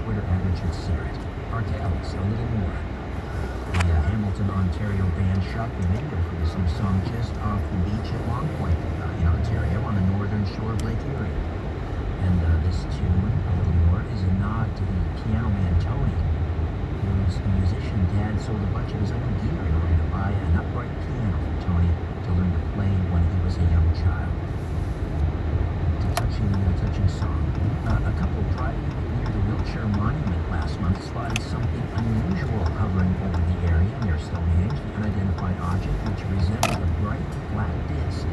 Twitter average had set. Or tell us a little more. The Hamilton, Ontario band shot the video for this new song just off the beach at Long Point in Ontario on the northern shore of Lake Erie. And this tune, a little more, is a nod to the piano man Tony, whose musician dad sold a bunch of his own gear in order to buy an upright piano for Tony to learn to play when he was a young child. It's a touching song. A couple driving near the Wiltshire Monument last month spotted something unusual hovering over the area near Stonehenge. The unidentified object, which resembled a bright flat disc,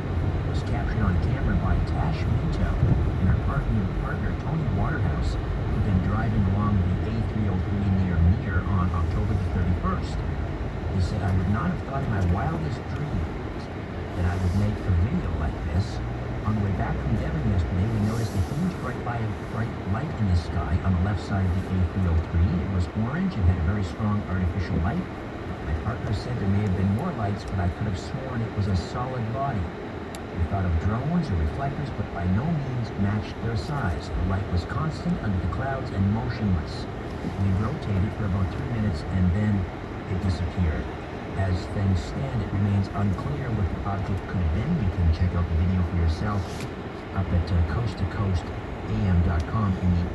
was captured on camera by Tash Minto and her partner Tony Waterhouse, who'd been driving along the A303 near on October the 31st. He said, "I would not have thought in my wildest dreams that I would make a video like this. On the way back from Devon yesterday, we noticed a huge bright light in the sky on the left side of the A303. It was orange and had a very strong artificial light. My partner said there may have been more lights, but I could have sworn it was a solid body. We thought of drones or reflectors, but by no means matched their size. The light was constant under the clouds and motionless. We rotated for about 3 minutes and then it disappeared. As things stand, it remains unclear what the object could have been. You can check out the video for yourself up at coasttocoastam.com in the